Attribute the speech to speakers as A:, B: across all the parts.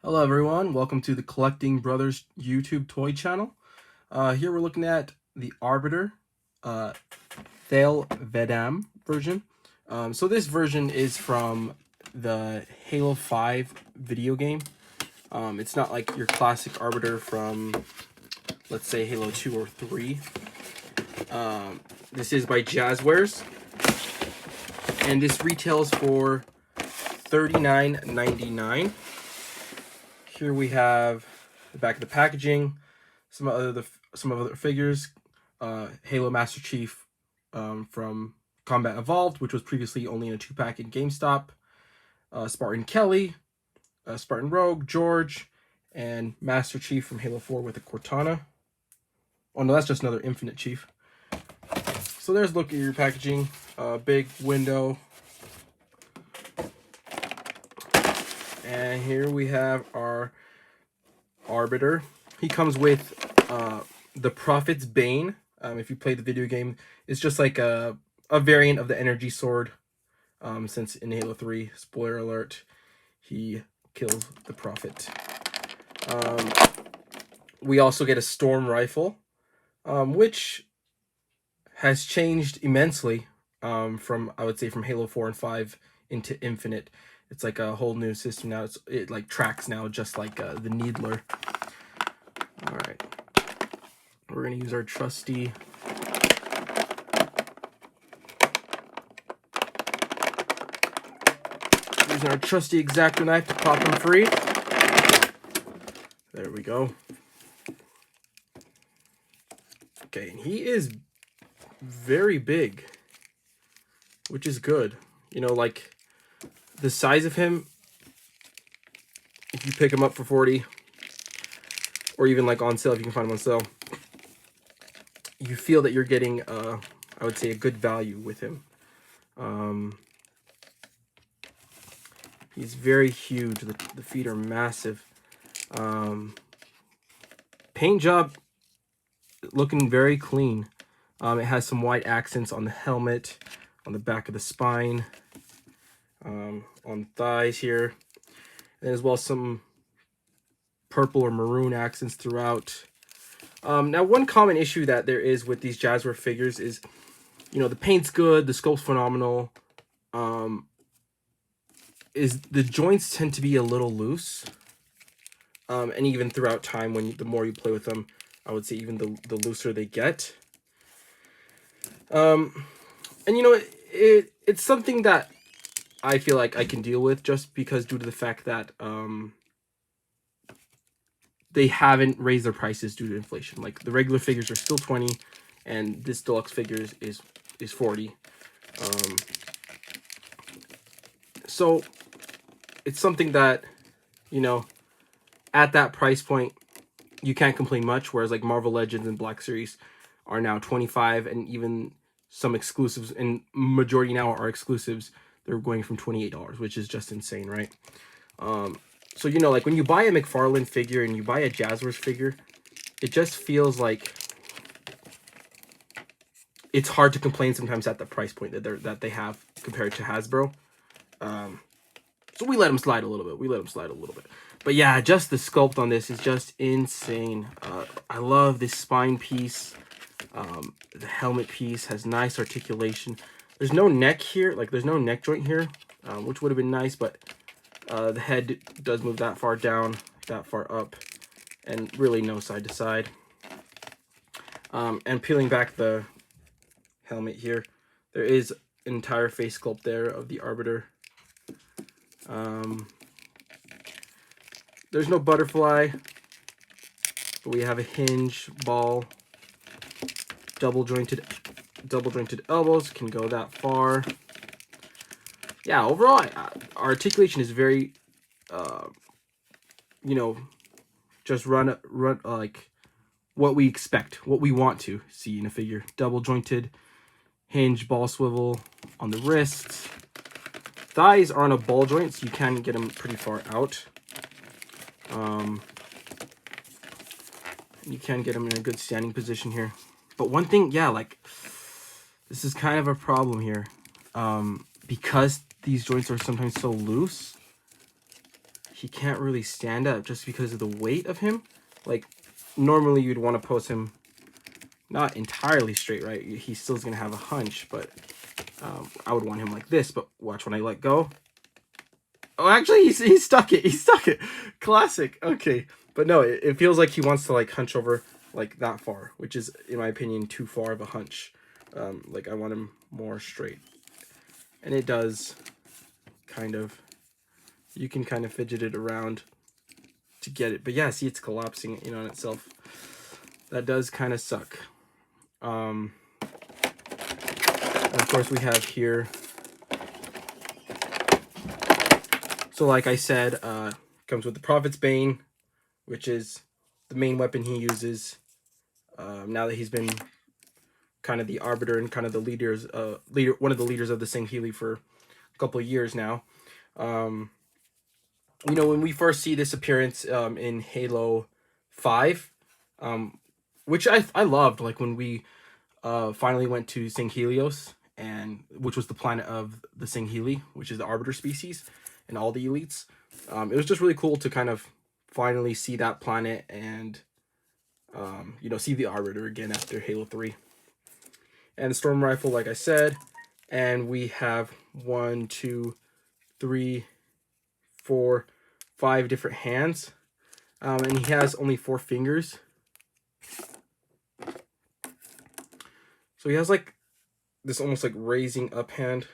A: Hello everyone, welcome to the Collecting Brothers YouTube toy channel. Here we're looking at the Arbiter Thale Vedam version. So this version is from the Halo 5 video game. It's not like your classic Arbiter from, let's say, Halo 2 or 3. This is by Jazzwares, and this retails for $39.99. Here we have the back of the packaging, some other figures. Halo Master Chief from Combat Evolved, which was previously only in a 2-pack in GameStop. Spartan Kelly, Spartan Rogue, George, and Master Chief from Halo 4 with a Cortana. Oh no, that's just another Infinite Chief. So there's a look at your packaging. Big window. And here we have our Arbiter. He comes with the Prophet's Bane. If you play the video game, it's just like a variant of the energy sword. Since in Halo 3, spoiler alert, he kills the Prophet. We also get a storm rifle, which has changed immensely from, I would say, from Halo 4 and 5 into Infinite. It's like a whole new system now. It like tracks now, just like the Needler. All right, we're gonna use our trusty X-Acto knife to pop him free. There we go. Okay, and he is very big, which is good. You know, like the size of him, if you pick him up for 40, or even like on sale, if you can find him on sale, you feel that you're getting, I would say, a good value with him. He's very huge. The feet are massive. Paint job looking very clean. It has some white accents on the helmet, on the back of the spine, on thighs here, and as well some purple or maroon accents throughout. Now, one common issue that there is with these Jazzwares figures is, you know, the paint's good, the sculpt's phenomenal, is the joints tend to be a little loose, and even throughout time, the more you play with them, I would say even the looser they get. And you know, it's something that I feel like I can deal with, just because due to the fact that they haven't raised their prices due to inflation. Like the regular figures are still 20, and this deluxe figures is 40. So it's something that, you know, at that price point, you can't complain much. Whereas like Marvel Legends and Black Series are now 25, and even some exclusives, and majority now are exclusives, they're going from $28, which is just insane, right? So, you know, like when you buy a McFarlane figure and you buy a Jazzwares figure, it just feels like it's hard to complain sometimes at the price point that they have compared to Hasbro. So we let them slide a little bit. But yeah, just the sculpt on this is just insane. I love this spine piece. The helmet piece has nice articulation. There's no neck here, like there's no neck joint here, which would have been nice, but the head does move that far down, that far up, and really no side to side. And peeling back the helmet here, there is an entire face sculpt there of the Arbiter. There's no butterfly, but we have a hinge ball, double jointed elbows, can go that far. Yeah, overall, our articulation is very, you know, just run like what we expect, what we want to see in a figure. Double jointed, hinge ball swivel on the wrists. Thighs are on a ball joint, so you can get them pretty far out. You can get them in a good standing position here. But one thing, yeah, like, this is kind of a problem here. Because these joints are sometimes so loose, he can't really stand up just because of the weight of him. Like, normally you'd want to pose him not entirely straight, right? He still's going to have a hunch, but I would want him like this. But watch when I let go. Oh, actually, he stuck it. He stuck it. Classic. Okay. But no, it feels like he wants to, like, hunch over, like, that far, which is, in my opinion, too far of a hunch. Like, I want him more straight. And it does kind of... You can kind of fidget it around to get it. But yeah, see, it's collapsing in on itself. That does kind of suck. And of course, we have here... So like I said, comes with the Prophet's Bane, which is the main weapon he uses now that he's been kind of the Arbiter and kind of the one of the leaders of the Singhili for a couple of years now. You know, when we first see this appearance in Halo 5, which I loved, like when we finally went to Singhelios, and which was the planet of the Singhili, which is the Arbiter species, and all the elites. It was just really cool to kind of finally see that planet and, you know, see the Arbiter again after Halo 3. And the Storm Rifle, like I said. And we have 1, 2, 3, 4, 5 different hands. And he has only 4 fingers. So he has like this almost like raising up hand.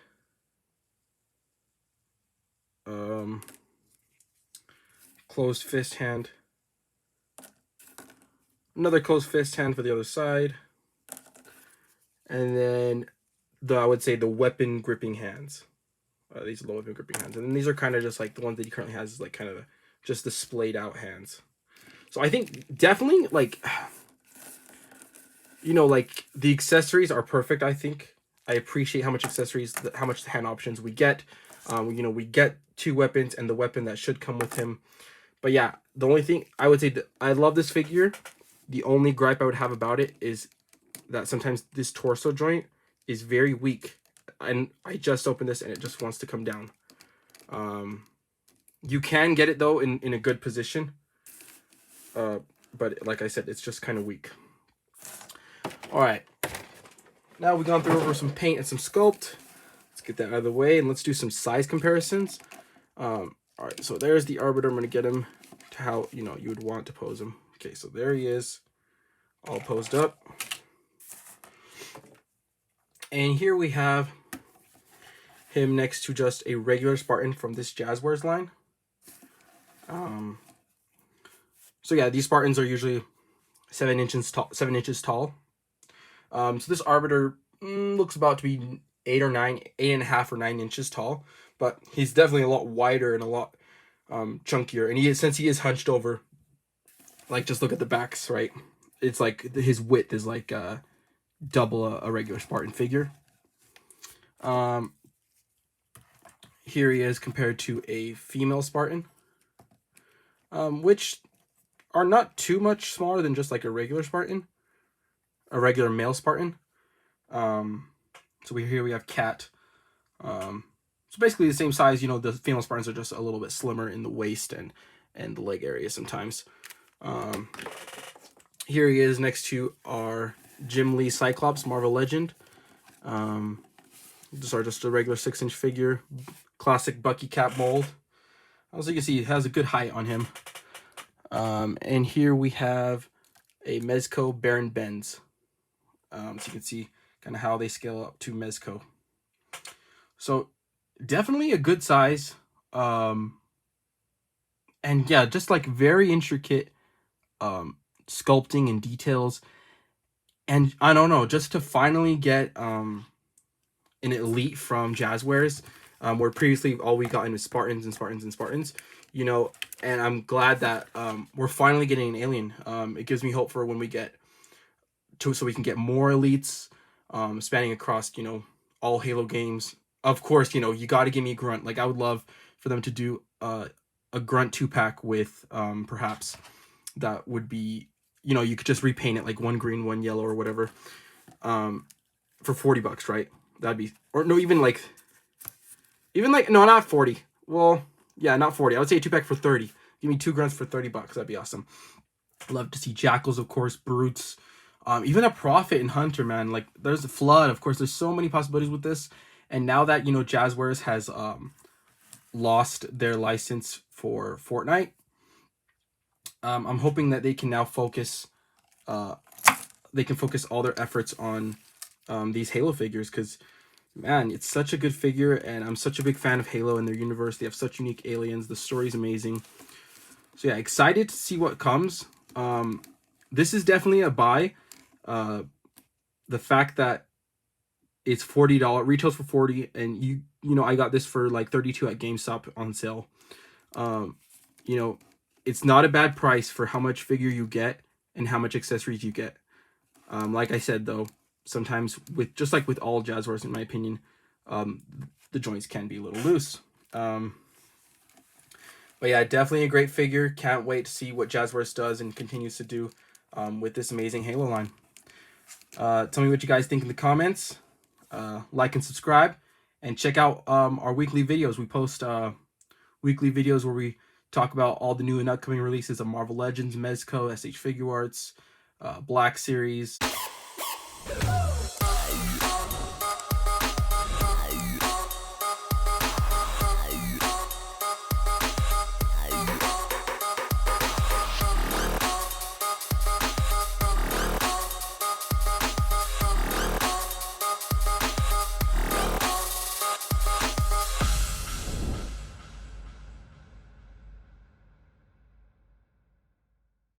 A: Closed fist hand. Another closed fist hand for the other side. And then I would say the weapon gripping hands. These are the weapon gripping hands. And then these are kind of just like the ones that he currently has is like kind of just the splayed out hands. So I think definitely like, you know, like the accessories are perfect, I think. I appreciate how much accessories, how much hand options we get. You know, we get 2 weapons and the weapon that should come with him. But yeah, the only thing I would say that I love this figure. The only gripe I would have about it is that sometimes this torso joint is very weak. And I just opened this and it just wants to come down. You can get it though in a good position. But like I said, it's just kind of weak. All right. Now we've gone through over some paint and some sculpt. Let's get that out of the way and let's do some size comparisons. All right, so there's the Arbiter. I'm going to get him to how, you know, you would want to pose him. Okay, so there he is, all posed up. And here we have him next to just a regular Spartan from this Jazzwares line. So yeah, these Spartans are usually 7 inches tall. So this Arbiter looks about to be 8.5 or 9 inches tall, but he's definitely a lot wider and a lot chunkier. And since he is hunched over, like just look at the backs, right? It's like his width is like double a regular Spartan figure. Here he is compared to a female Spartan, which are not too much smaller than just like a regular Spartan, a regular male Spartan. So here we have Kat. So basically the same size. You know, the female Spartans are just a little bit slimmer in the waist and the leg area sometimes. Here he is next to our Jim Lee Cyclops Marvel Legend. These are just a regular 6-inch figure, classic Bucky cap mold. As you can see, it has a good height on him. And here we have a Mezco Baron Benz. So you can see kind of how they scale up to Mezco. So definitely a good size. And yeah, just like very intricate sculpting and details. And I don't know, just to finally get an elite from Jazzwares, where previously all we got was Spartans and Spartans and Spartans, you know, and I'm glad that we're finally getting an alien. It gives me hope for when we get to, so we can get more elites spanning across, you know, all Halo games. Of course, you know, you got to give me a grunt. Like I would love for them to do a grunt 2-pack with perhaps that would be, you know, you could just repaint it like 1 green, 1 yellow or whatever for $40, right? That'd be, or no, even like, no, not 40. Well, Yeah, not 40. I would say a 2-pack for 30. Give me 2 grunts for $30. That'd be awesome. Love to see Jackals, of course, Brutes, even a Prophet and Hunter, man. Like, there's a Flood, of course. There's so many possibilities with this. And now that, Jazzwares has lost their license for Fortnite, I'm hoping that they can now focus all their efforts on these Halo figures, because man, it's such a good figure, and I'm such a big fan of Halo and their universe. They have such unique aliens. The story's amazing. So yeah, excited to see what comes. This is definitely a buy. The fact that it's $40, retails for 40, and I got this for like 32 at GameStop on sale. It's not a bad price for how much figure you get and how much accessories you get. Like I said, though, sometimes just like with all Jazzwares, in my opinion, the joints can be a little loose. But yeah, definitely a great figure. Can't wait to see what Jazzwares does and continues to do with this amazing Halo line. Tell me what you guys think in the comments. Like and subscribe, and check out our weekly videos. We post weekly videos where we talk about all the new and upcoming releases of Marvel Legends, Mezco, SH Figure Arts, Black Series.